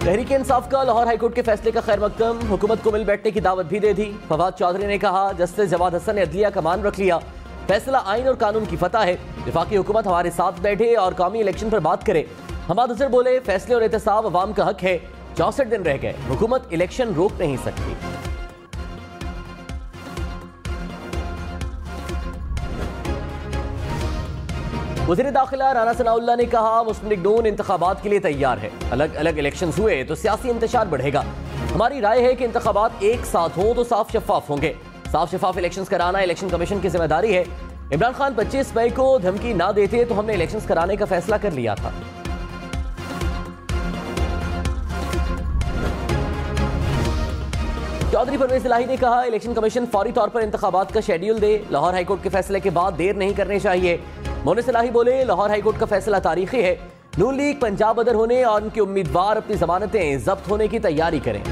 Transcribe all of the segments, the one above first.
तहरीक इंसाफ का लाहौर हाईकोर्ट के फैसले का खैर मकदम, हुकूमत को मिल बैठने की दावत भी दे दी। फवाद चौधरी ने कहा, जस्टिस जवाद हसन ने अदलिया का मान रख लिया, फैसला आइन और कानून की फतह है। वफाकी हुकूमत हमारे साथ बैठे और कौमी इलेक्शन पर बात करे। हमाद अजहर बोले, फैसले और एहतसाब अवाम का हक है। 64 दिन रह गए, हुकूमत इलेक्शन रोक नहीं सकती। वज़ीर दाखिला राना सनाउल्लाह ने कहा, मुस्लिम लीग नून इंतखाबात के लिए तैयार है। अलग अलग इलेक्शन हुए तो सियासी इंतशार बढ़ेगा। हमारी राय है कि इंतखाबात एक साथ हों तो साफ शफाफ होंगे। साफ शफाफ इलेक्शन कराना इलेक्शन कमीशन की जिम्मेदारी है। इमरान खान 25 मई को धमकी ना देते तो हमने इलेक्शन कराने का फैसला कर लिया था। चौधरी परवेज इलाही ने कहा, इलेक्शन कमीशन फौरी तौर पर इंतखाबात का शेड्यूल दे। लाहौर हाईकोर्ट के फैसले के बाद देर नहीं करनी चाहिए। मोनिस इलाही बोले, लाहौर हाईकोर्ट का फैसला तारीखी है। नून लीग पंजाब बदर होने और उनके उम्मीदवार अपनी जमानतें जब्त होने की तैयारी करें।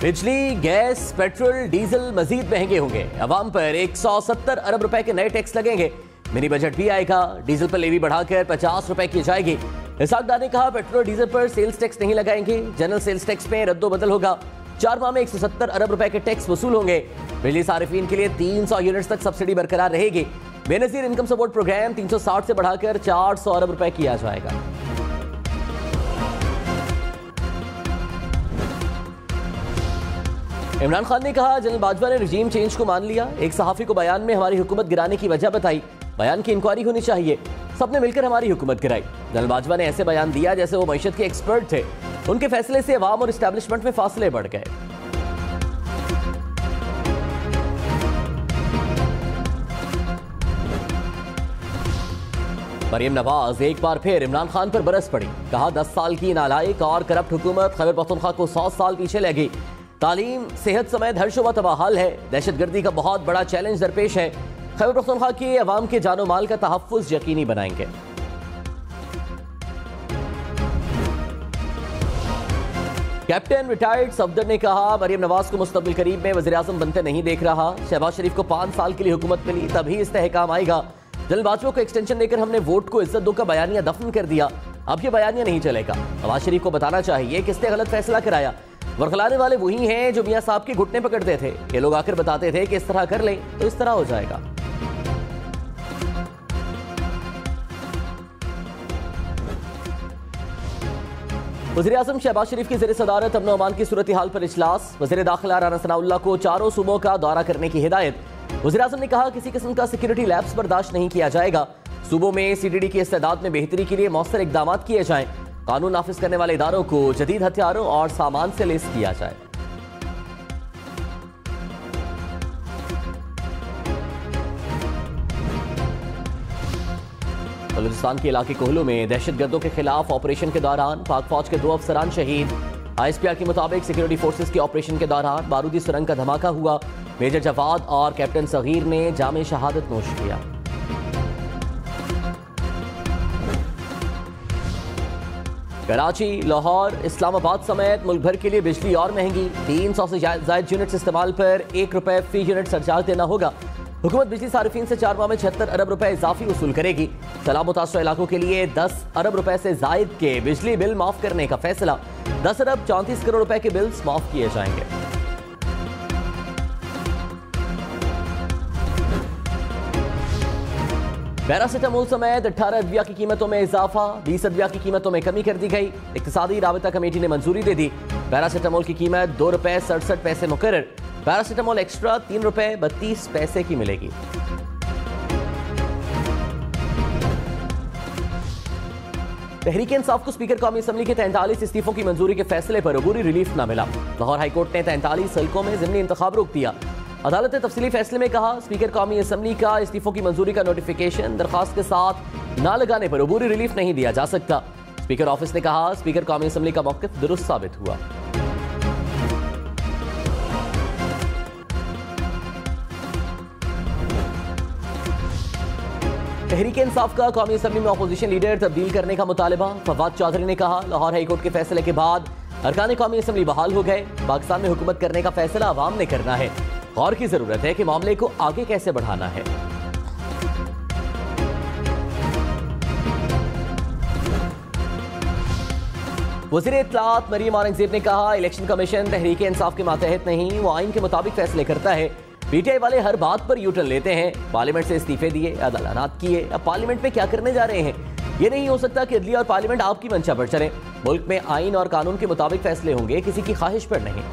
बिजली, गैस, पेट्रोल, डीजल मजीद महंगे होंगे। अवाम पर 170 अरब रुपए के नए टैक्स लगेंगे। मिनी बजट भी आएगा। डीजल पर लेवी बढ़ाकर 50 रुपए की जाएगी। इसाकदार ने कहा, पेट्रोल डीजल पर सेल्स टैक्स नहीं लगाएंगे। जनरल सेल्स टैक्स में रद्दो-बदल होगा। 4 माह में 170 अरब रुपए के टैक्स वसूल होंगे। बिजली सारिफीन के लिए 300 यूनिट्स तक सब्सिडी बरकरार रहेगी। बेनजीर इनकम सपोर्ट प्रोग्राम 360 से बढ़ाकर 400 अरब रुपए किया जाएगा। इमरान खान ने कहा, जनरल बाजवा ने रजीम चेंज को मान लिया। एक सहाफी को बयान में हमारी हुकूमत गिराने की वजह बताई। बयान की इंक्वायरी होनी चाहिए। सबने मिलकर हमारी हुकूमत गिराई। जनरल बाजवा ने ऐसे बयान दिया जैसे वो मईशत के एक्सपर्ट थे। उनके फैसले से अवाम और एस्टैब्लिशमेंट में फासले बढ़ गए। मरियम नवाज एक बार फिर इमरान खान पर बरस पड़ी। कहा, 10 साल की नालायक और करप्ट हुकूमत खैबर पख्तूनख्वा को 100 साल पीछे ले गई। तालीम, सेहत समेत हर शोबा तबाहाल है। दहशतगर्दी का बहुत बड़ा चैलेंज दरपेश है। खैबर पख्तूनख्वा के अवाम के जानो माल का तहफ्फुज़ यकीनी बनाएंगे। कैप्टन रिटायर्ड सफदर ने कहा, मरियम नवाज को मुस्तकबिल करीब में वज़ीर-ए-आज़म बनते नहीं देख रहा। शहबाज शरीफ को 5 साल के लिए हुकूमत मिली, तभी इस्तेहकाम आएगा। जनरल बाजवा को एक्सटेंशन देकर हमने वोट को इज्जत दो का बयानिया दफन कर दिया। अब ये बयानिया नहीं चलेगा। नवाज शरीफ को बताना चाहिए किसने गलत फैसला कराया। वरखलाने वाले वही हैं जो मियां साहब के घुटने पकड़ते थे। ये लोग आकर बताते थे कि इस तरह कर लें तो इस तरह हो जाएगा। वज़ीर-ए-आज़म शहबाज शरीफ की ज़ेर सदारत अमन अमान की सूरत हाल पर इजलास। वज़ीर दाखिला राना सनाउल्लाह को 4 सूबों का दौरा करने की हिदायत। वज़ीर-ए-आज़म ने कहा, किसी किस्म का सिक्योरिटी लैप्स बर्दाश्त नहीं किया जाएगा। सूबों में CDD की इस्तेदाद में बेहतरी के लिए मौसर इकदाम किए जाएं। कानून नाफिज करने वाले इदारों को जदीद हथियारों और सामान से लैस किया जाए। बलूचिस्तान के इलाके कोहलू में दहशतगर्दों के खिलाफ ऑपरेशन के दौरान पाक फौज के 2 अफसरान शहीद। ISPR के मुताबिक सिक्योरिटी फोर्सेस के ऑपरेशन के दौरान बारूदी सुरंग का धमाका हुआ। मेजर जवाद और कैप्टन सगीर ने जामे शहादत नोश किया। कराची, लाहौर, इस्लामाबाद समेत मुल्क भर के लिए बिजली और महंगी। 300 से ज्यादा यूनिट्स इस्तेमाल पर 1 रुपए फी यूनिट सरचार्ज देना होगा। हुकूमत बिजली सारिफीन से 4 माह में 76 अरब रुपए इजाफी वसूल करेगी। सैलाब मुतासर इलाकों के लिए 10 अरब रुपए से जायद के बिजली बिल माफ करने का फैसला। 10 अरब 34 करोड़ रुपए के बिल्स माफ किए जाएंगे। पैरासिटामोल समेत 18 अद्विया की कीमतों में इजाफा। 20 अद्विया की कीमतों में कमी कर दी गई। इक्तिसादी राबता कमेटी ने मंजूरी दे दी। पैरासिटामोल की कीमत 2 रुपए 67 पैसे मुकर्रर। पैरासिटामोल एक्स्ट्रा 3 रुपए 32 पैसे की मिलेगी। तहरीक इंसाफ को स्पीकर कौमी असम्बली के 43 इस्तीफों की मंजूरी के फैसले पर अबूरी रिलीफ न मिला। लाहौर हाईकोर्ट ने 43 हल्कों में ज़िमनी इंतखाब रोक दिया। अदालत ने तफसीली फैसले में कहा, स्पीकर कौमी असम्बली का इस्तीफों की मंजूरी का नोटिफिकेशन दरखास्त के साथ ना लगाने पर अबूरी रिलीफ नहीं दिया जा सकता। स्पीकर ऑफिस ने कहा, स्पीकर कौमी असम्बली का मौक़िफ़ दुरुस्त साबित हुआ। तहरीक इंसाफ का कौमी असम्बली में अपोजिशन लीडर तब्दील करने का मुतालबा। फवाद चौधरी ने कहा, लाहौर हाईकोर्ट के फैसले के बाद अरकान कौमी असम्बली बहाल हो गए। पाकिस्तान में हुकूमत करने का फैसला अवाम ने करना है। गौर की जरूरत है कि मामले को आगे कैसे बढ़ाना है। वज़ीर इत्तलात मरियम औरंगज़ेब ने कहा, इलेक्शन कमीशन तहरीक इंसाफ के मातहत नहीं, वो आइन के मुताबिक फैसले करता है। पीटीआई वाले हर बात पर यूटर्न लेते हैं। पार्लियामेंट से इस्तीफे दिए, अदालत किए, अब पार्लियामेंट में क्या करने जा रहे हैं? ये नहीं हो सकता कि अदलिया और पार्लियामेंट आपकी मंशा पर चले। मुल्क में आइन और कानून के मुताबिक फैसले होंगे, किसी की ख्वाहिश पर नहीं।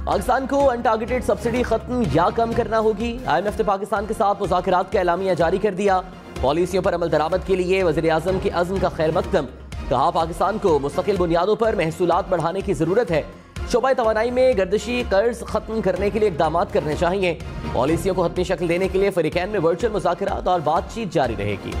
पाकिस्तान को अनटारगेटेड सब्सिडी खत्म या कम करना होगी। IMF ने पाकिस्तान के साथ मुज़ाकरात का एलामिया जारी कर दिया। पॉलिसियों पर अमल दरामद के लिए वज़ीर आज़म के अज़्म का खैर मकदम। कहा, पाकिस्तान को मुस्तकिल बुनियादों पर महसूलात बढ़ाने की जरूरत है। शोबा तवानाई में गर्दिशी कर्ज खत्म करने के लिए इकदाम करने चाहिए। पॉलिसियों को हतमी शक्ल देने के लिए फरीकैन में वर्चुअल मुज़ाकरात और बातचीत जारी रहेगी।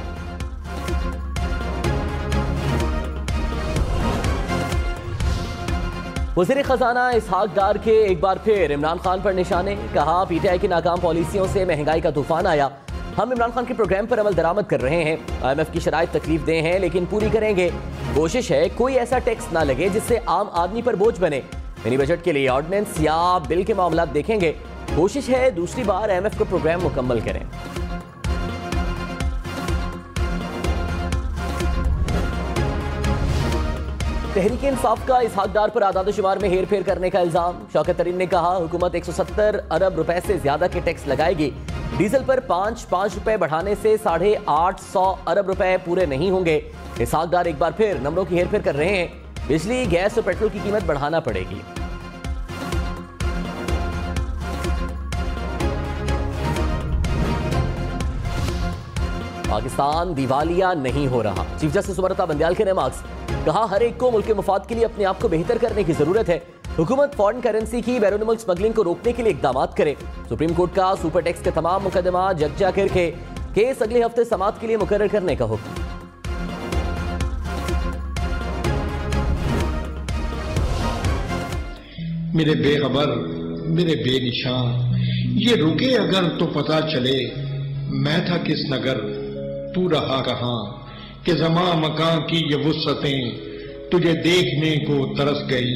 वज़ीर खजाना इसहाक डार के एक बार फिर इमरान खान पर निशाने। कहा, पीटीआई की नाकाम पॉलिसियों से महंगाई का तूफान आया। हम इमरान खान के प्रोग्राम पर अमल दरामद कर रहे हैं। IMF की शराइत तकलीफ दे हैं, लेकिन पूरी करेंगे। कोशिश है कोई ऐसा टैक्स ना लगे जिससे आम आदमी पर बोझ बने। मिनी बजट के लिए ऑर्डिनेंस या बिल के मामला देखेंगे। कोशिश है दूसरी बार IMF का प्रोग्राम मुकम्मल करें। तहरीक इंसाफ का इसहाक डार पर आदाद शुमार में हेर फेर करने का इल्जाम। शौकत तरीन ने कहा, हुकूमत 170 अरब रुपए से ज्यादा के टैक्स लगाएगी। डीजल पर 5 रुपए बढ़ाने से 850 अरब रुपए पूरे नहीं होंगे। इसहाक डार एक बार फिर नंबरों की हेर फेर कर रहे हैं। बिजली, गैस और पेट्रोल की कीमत बढ़ाना पड़ेगी। पाकिस्तान दिवालिया नहीं हो रहा। चीफ जस्टिस सुब्रता बंदयाल के रिमार्क्स। कहा, हर एक को मुल्क के मुफाद के लिए अपने आप को बेहतर करने की जरूरत है। हुकूमत फॉरेन करेंसी की बैरून मुल्क स्मगलिंग को रोकने के लिए इकदाम करे। सुप्रीम कोर्ट का सुपर टैक्स के तमाम मुकदमा जगजा करके केस अगले हफ्ते समाअत के लिए मुकर्रर करने का हुक्म। मेरे बेखबर, मेरे बेनिशान, ये रुके अगर तो पता चले मैं था किस नगर, तू रहा कहाँ, कि ज़मा मकां की ये वुसअतें तुझे देखने को तरस गई।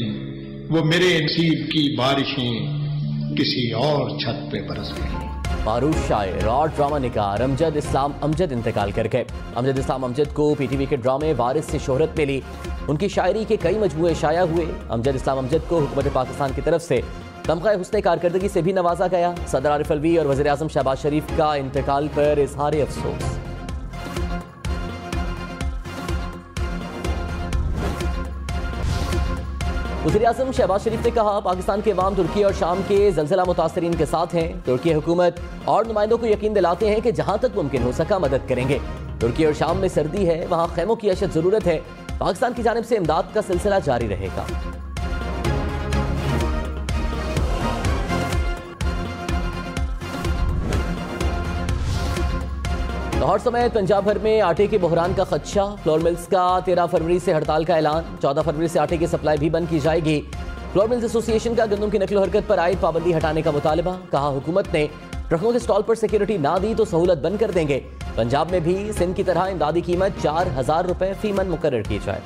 वो मेरे नसीब की बारिशें किसी और छत पे बरस गई। मारूफ शायर और ड्रामा निगार अमजद इस्लाम अमजद इंतकाल कर गए। अमजद इस्लाम अमजद को PTV के ड्रामे वारिस से शोहरत मिली। उनकी शायरी के कई मजमूए शाया हुए। अमजद इस्लाम अमजद को हुकूमत पाकिस्तान की तरफ से तमग़ा हुस्न कारकर्दगी से भी नवाजा गया। सदर आरिफ अलवी और वज़ीर आज़म शहबाज शरीफ का इंतकाल पर इजहार अफसोस। वज़ीर आज़म शहबाज शरीफ ने कहा, पाकिस्तान के अवाम तुर्की और शाम के ज़लज़ला मुतासरीन के साथ हैं। तुर्की हुकूमत और नुमाइंदों को यकीन दिलाते हैं कि जहां तक मुमकिन हो सका मदद करेंगे। तुर्की और शाम में सर्दी है, वहां खैमों की अशद जरूरत है। पाकिस्तान की जानिब से इमदाद का सिलसिला जारी रहेगा। लाहौर समेत पंजाब भर में आटे के बहरान का खदशा। फ्लोर मिल्स का 13 फरवरी से हड़ताल का ऐलान। 14 फरवरी से आटे की सप्लाई भी बंद की जाएगी। फ्लोर मिल्स एसोसिएशन का गंदम की नकलो हरकत पर आयद पाबंदी हटाने का मुतालबा। कहा, हुकूमत ने ट्रकों के स्टॉल पर सिक्योरिटी ना दी तो सहूलत बंद कर देंगे। पंजाब में भी सिंध की तरह इमदादी कीमत 4000 रुपए फी मन मुकर्रर की जाए।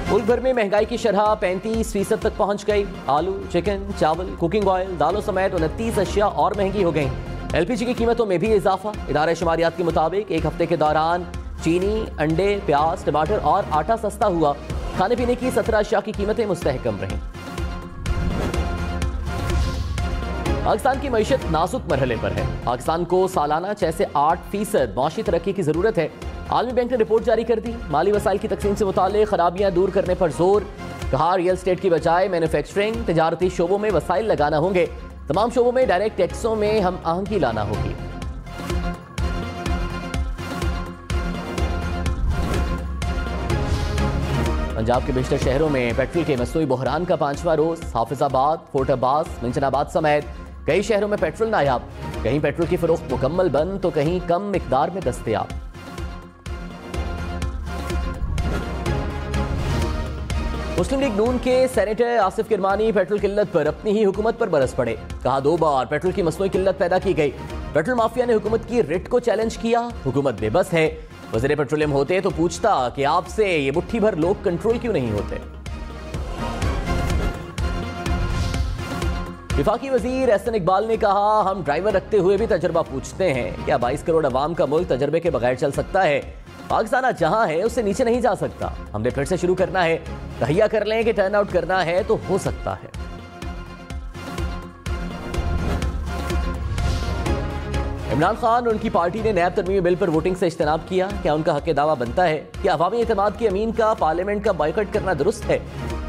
मुल्क भर में महंगाई की शरह 35% तक पहुंच गई। आलू, चिकन, चावल, कुकिंग ऑयल, दालों समेत 29 अशिया और महंगी हो गई। LPG की कीमतों में भी इजाफा। इदारा शुमारियात के मुताबिक एक हफ्ते के दौरान चीनी, अंडे, प्याज, टमाटर और आटा सस्ता हुआ। खाने पीने की 17 अशिया की कीमतें मुस्तहकम रहीं। पाकिस्तान की मईशत नाजुक मरहले पर है। पाकिस्तान को सालाना 6 से 8% मौशी तरक्की की जरूरत है। आलमी बैंक ने रिपोर्ट जारी कर दी। माली वसाइल की तकसीम से मुताल्लिक़ खराबियां दूर करने पर जोर। कहा, रियल स्टेट की बजाय मैन्युफैक्चरिंग, तजारती शोबों में वसाइल लगाना होंगे। तमाम शोबों में डायरेक्ट टैक्सों में हम आहंगी लाना होगी। पंजाब के बेशतर शहरों में पेट्रोल के मसनूई बहरान का 5वां रोज। हाफिजाबाद, फोर्ट अब्बास, मिंचनाबाद समेत कई शहरों में पेट्रोल नायाब। कहीं पेट्रोल की फरोख्त मुकम्मल बंद तो कहीं कम मिकदार में दस्तयाब। मुस्लिम लीग नून के सेनेटर आसिफ किरमानी पेट्रोल किल्लत पर अपनी ही हुकूमत पर बरस पड़े। कहा, 2 बार पेट्रोल की मसनूई किल्लत पैदा की गई। पेट्रोल माफिया ने हुकूमत की रिट को चैलेंज किया। हुकूमत बेबस है। वज़ीर पेट्रोलियम होते तो पूछता कि आपसे ये मुट्ठी भर लोग कंट्रोल क्यों नहीं होते। विफाकी वजीर एहसन इकबाल ने कहा, हम ड्राइवर रखते हुए भी तजर्बा पूछते हैं। क्या 22 करोड़ अवाम का मुल्क तजर्बे के बगैर चल सकता है? पाकिस्तान जहां है उससे नीचे नहीं जा सकता। हमने फिर से शुरू करना है, तहिया कर लें कि टर्न आउट करना है तो हो सकता है। इमरान खान और उनकी पार्टी ने नैब तरमीमी बिल पर वोटिंग से इज्तनाब किया। क्या उनका हक दावा बनता है कि अवामी एतमाद के अमीन का पार्लियामेंट का बॉयकॉट करना दुरुस्त है?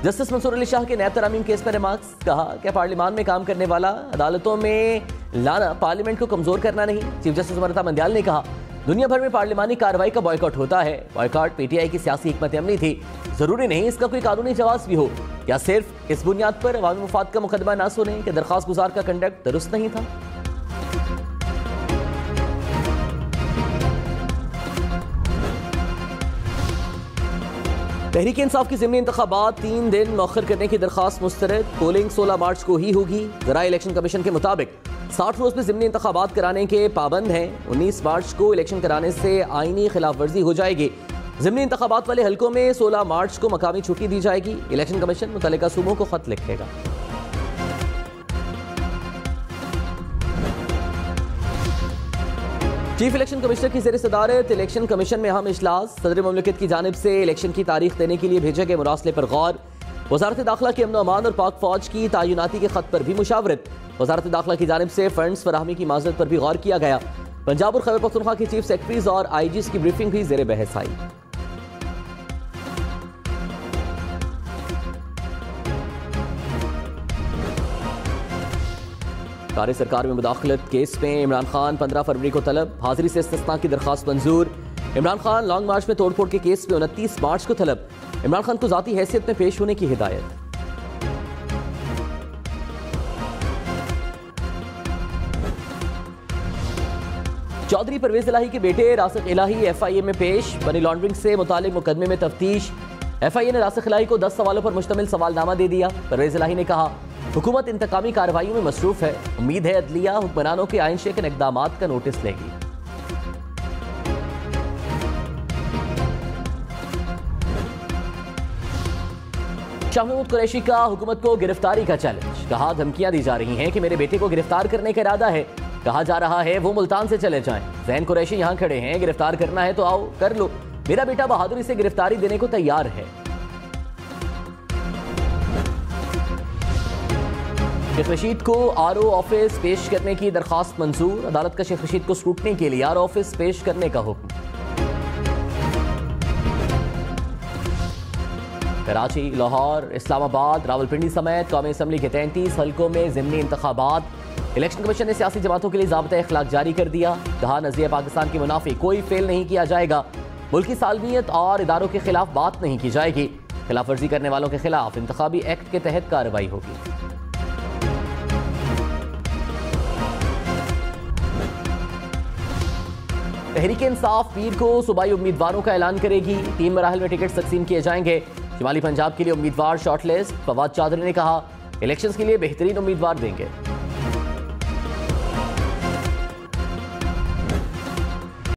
जस्टिस मंसूर अली शाह के नैब तरामीम केस पर रिमार्क्स। कहा कि पार्लियामान में काम करने वाला अदालतों में लाना पार्लियामेंट को कमजोर करना नहीं। चीफ जस्टिस ममता मंडियाल ने कहा, दुनिया भर में पार्लियामानी कार्रवाई का बॉयकॉट होता है। बॉयकॉट पीटीआई की सियासी हिकमत अमली थी, जरूरी नहीं इसका कोई कानूनी जवाब भी हो। क्या सिर्फ इस बुनियाद पर अवामी मुफाद का मुकदमा ना सुने कि दरख्वास्त गुजार का कंडक्ट दुरुस्त नहीं था? तहरीक इंसाफ की ज़िमनी इंतखाबात 3 दिन मौखर करने की दरख्वास्त मुस्तरद। पोलिंग 16 मार्च को ही होगी। ज़राए इलेक्शन कमीशन के मुताबिक 60 रोज में ज़िमनी इंतखाबात कराने के पाबंद हैं। 19 मार्च को इलेक्शन कराने से आईनी खिलाफ वर्जी हो जाएगी। ज़िमनी इंतखाबात वाले हलकों में 16 मार्च को मकामी छुट्टी दी जाएगी। इलेक्शन कमीशन मुतल्लिका सूबों को खत लिखेगा। चीफ इलेक्शन कमिश्नर की ज़ेर सदारत इलेक्शन कमीशन में अहम इजलास। सदर मुमलिकत की जानिब से इलेक्शन की तारीख देने के लिए भेजे गए मुरासले पर गौर। वजारत दाखिला की अमन अमान और पाक फौज की तैनाती के खत पर भी मुशावरत। वजारत दाखिला की जानिब से फंड्स फराहमी की माजरत पर भी गौर किया गया। पंजाब और खैबर पख्तूनख्वा के चीफ सेक्रेटरीज और आईजीज की ब्रीफिंग भी ज़ेर बहस आई। कार्य सरकार में मुदाखलत केस में इमरान खान 15 फरवरी को तलब। हाजिरी से इस्तिस्ना की दरखास्त मंजूर। इमरान खान लॉन्ग मार्च में तोड़फोड़ के केस में 29 मार्च को तलब। इमरान खान को जाती हैसियत में पेश होने की हिदायत। चौधरी परवेज इलाही के बेटे रासिक इलाही एफआईए में पेश। मनी लॉन्ड्रिंग से मुतालिक मुकदमे में तफ्तीश। एफआईए ने रासिक इलाही को 10 सवालों पर मुश्तमिल सवालनामा दे दिया। परवेज इलाही ने कहा, हुकूमत इंतकामी कार्रवाइयों में मसरूफ है। उम्मीद है अदलिया हुक्मरानों के आइन शेकन इक़दामात का नोटिस लेगी। शाह महमूद कुरैशी का हुकूमत को गिरफ्तारी का चैलेंज। कहा, धमकियां दी जा रही हैं कि मेरे बेटे को गिरफ्तार करने का इरादा है। कहा जा रहा है वो मुल्तान से चले जाएं। जैन कुरैशी यहां खड़े हैं, गिरफ्तार करना है तो आओ कर लो। मेरा बेटा बहादुरी से गिरफ्तारी देने को तैयार है। शेख रशीद को आरओ ऑफिस पेश करने की दरखास्त मंजूर। अदालत का शेख रशीद को स्क्रूटनी के लिए आरओ ऑफिस पेश करने का हुक्म। कराची, लाहौर, इस्लामाबाद, रावलपिंडी समेत कौमी असम्बली के 33 हल्कों में ज़िमनी इंतखाबात। इलेक्शन कमीशन ने सियासी जमातों के लिए ज़ाब्ता अखलाक जारी कर दिया। कहा, नज़रिया पाकिस्तान के मुनाफे कोई फेल नहीं किया जाएगा। मुल्क की सालमियत और इदारों के खिलाफ बात नहीं की जाएगी। खिलाफ वर्जी करने वालों के खिलाफ इंतखाबी एक्ट के तहत कार्रवाई होगी। तहरीक इंसाफ पीर को सूबाई उम्मीदवारों का ऐलान करेगी। 3 मराहल में टिकट तकसीम किए जाएंगे। शिमाली पंजाब के लिए उम्मीदवार शॉर्टलिस्ट। फवाद चौधरी ने कहा, इलेक्शंस के लिए बेहतरीन उम्मीदवार देंगे।